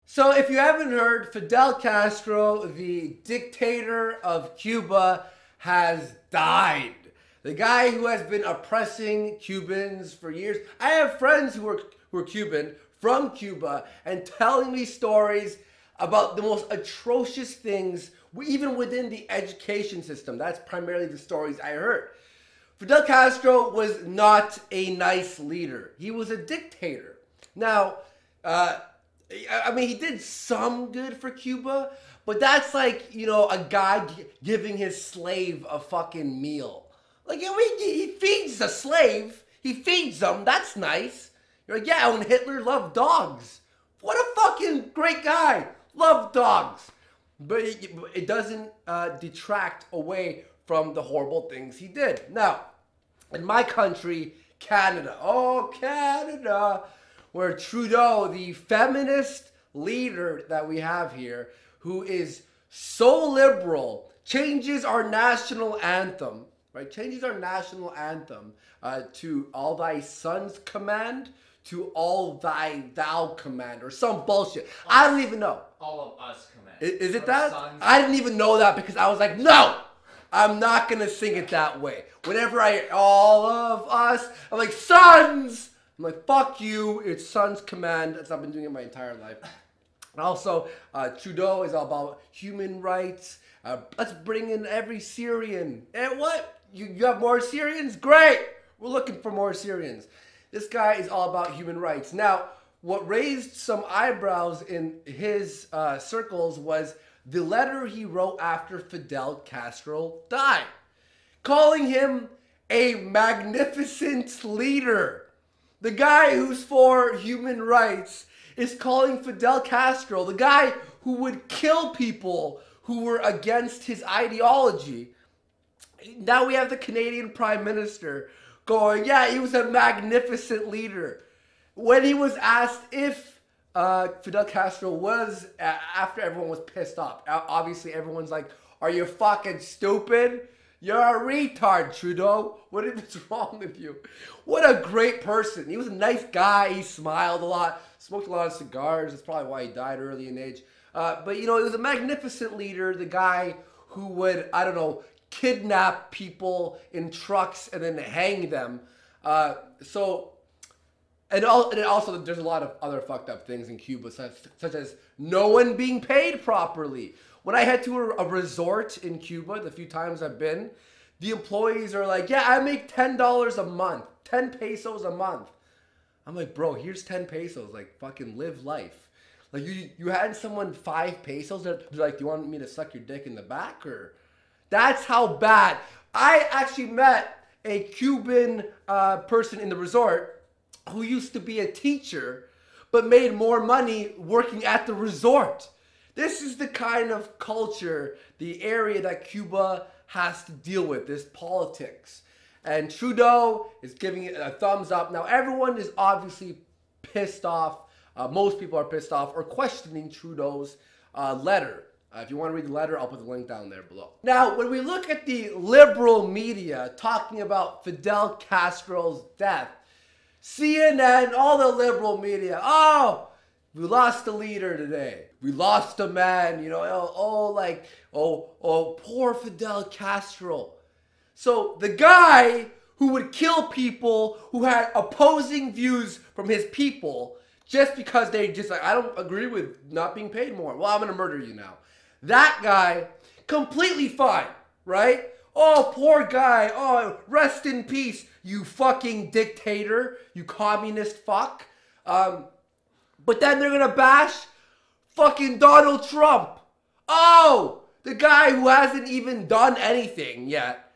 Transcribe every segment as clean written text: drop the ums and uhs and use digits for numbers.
So if you haven't heard, Fidel Castro, the dictator of Cuba, has died. The guy who has been oppressing Cubans for years. I have friends who are Cuban, from Cuba, and telling me stories about the most atrocious things, even within the education system. That's primarily the stories I heard. Fidel Castro was not a nice leader. He was a dictator. Now, I mean, he did some good for Cuba, but that's like, you know, a guy giving his slave a fucking meal. Like, he feeds the slave. He feeds them. That's nice. You're like, yeah, when Hitler loved dogs. What a fucking great guy. Loved dogs. But it doesn't detract away from the horrible things he did. Now, in my country, Canada. Oh, Canada. Where Trudeau, the feminist leader that we have here, who is so liberal, changes our national anthem, right? Changes our national anthem to all thy sons command to all thy thou command, or some bullshit. I don't even know. All of us command. Is it that? I didn't even know that because I was like, no, I'm not going to sing it that way. Whenever I hear all of us, I'm like, sons! I'm like, fuck you, it's son's command. That's I've been doing it my entire life. And also, Trudeau is all about human rights. Let's bring in every Syrian. And what? You have more Syrians? Great! We're looking for more Syrians. This guy is all about human rights. Now, what raised some eyebrows in his circles was the letter he wrote after Fidel Castro died, calling him a magnificent leader. The guy who's for human rights is calling Fidel Castro, the guy who would kill people who were against his ideology. Now we have the Canadian Prime Minister going, yeah, he was a magnificent leader. When he was asked if Fidel Castro was, after everyone was pissed off, obviously everyone's like, are you fucking stupid? You're a retard, Trudeau. What is wrong with you? What a great person. He was a nice guy. He smiled a lot, smoked a lot of cigars. That's probably why he died early in age. But, you know, he was a magnificent leader, the guy who would, I don't know, kidnap people in trucks and then hang them. And also there's a lot of other fucked up things in Cuba, such as no one being paid properly. When I head to a resort in Cuba, the few times I've been, the employees are like, yeah, I make $10 a month, 10 pesos a month. I'm like, bro, here's 10 pesos, like fucking live life. Like you had someone 5 pesos, they're like, do you want me to suck your dick in the back? Or that's how bad. I actually met a Cuban person in the resort who used to be a teacher, but made more money working at the resort. This is the kind of culture, the area that Cuba has to deal with, this politics. And Trudeau is giving it a thumbs up. Now, everyone is obviously pissed off. Most people are pissed off or questioning Trudeau's letter. If you want to read the letter, I'll put the link down there below. Now, when we look at the liberal media talking about Fidel Castro's death, CNN, all the liberal media, oh, we lost a leader today. We lost a man, you know, poor Fidel Castro. So the guy who would kill people who had opposing views from his people just because they just like, I don't agree with not being paid more. Well, I'm going to murder you now. That guy, completely fine, right? Oh, poor guy. Oh, rest in peace, you fucking dictator, you communist fuck. But then they're gonna bash fucking Donald Trump. Oh, the guy who hasn't even done anything yet.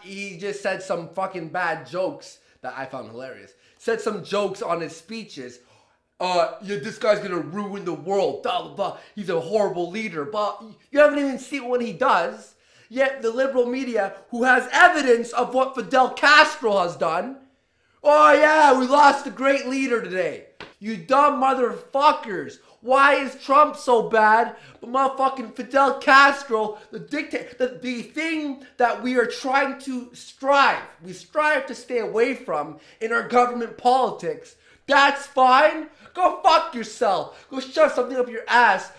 He just said some fucking bad jokes that I found hilarious. Said some jokes on his speeches. Yeah, this guy's gonna ruin the world. Blah, blah, blah. He's a horrible leader. But you haven't even seen what he does. Yet the liberal media, who has evidence of what Fidel Castro has done. Oh yeah, we lost a great leader today. You dumb motherfuckers. Why is Trump so bad? But motherfucking Fidel Castro, the dictator, the thing that we are trying to strive to stay away from in our government politics, That's fine. Go fuck yourself. Go shove something up your ass.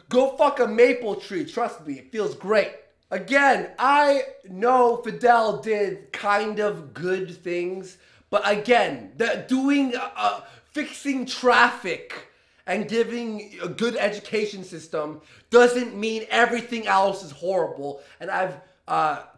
Go fuck a maple tree. Trust me, it feels great. Again, I know Fidel did kind of good things, but again, fixing traffic and giving a good education system doesn't mean everything else is horrible. And I've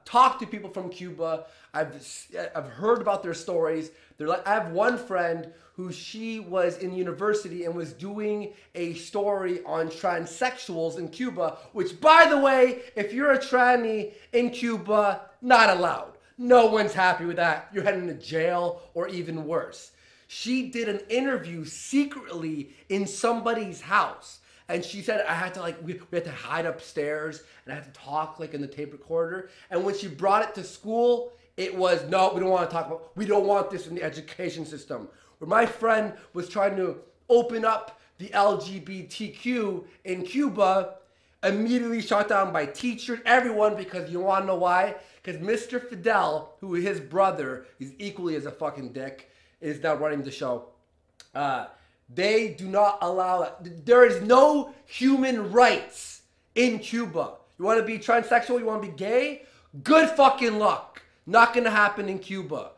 talked to people from Cuba. I've heard about their stories. I have one friend who she was in university and was doing a story on transsexuals in Cuba, which, by the way, if you're a tranny in Cuba, not allowed. No one's happy with that. You're heading to jail or even worse. She did an interview secretly in somebody's house. And she said, I had to we had to hide upstairs and I had to talk in the tape recorder. And when she brought it to school, it was, no, we don't want to talk about, we don't want this in the education system. Where my friend was trying to open up the LGBTQ in Cuba, immediately shot down by teachers, everyone, because you want to know why? Because Mr. Fidel, who his brother is equally as a fucking dick, is now running the show. They do not allow it. There is no human rights in Cuba. You want to be transsexual? You want to be gay? Good fucking luck. Not going to happen in Cuba.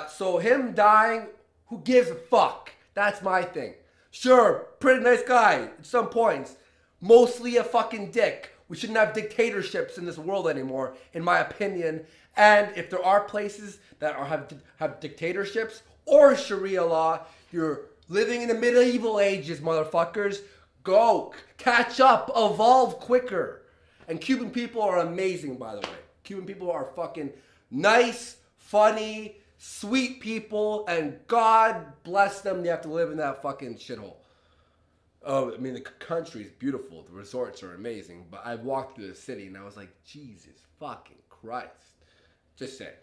So him dying, who gives a fuck? That's my thing. Sure, pretty nice guy at some points. Mostly a fucking dick. We shouldn't have dictatorships in this world anymore, in my opinion. And if there are places that have dictatorships or Sharia law, you're living in the medieval ages, motherfuckers. Go. Catch up. Evolve quicker. And Cuban people are amazing, by the way. Cuban people are fucking nice, funny, sweet people, and God bless them. They have to live in that fucking shithole. Oh, I mean, the country is beautiful. The resorts are amazing. But I walked through the city and I was like, Jesus fucking Christ. Just saying.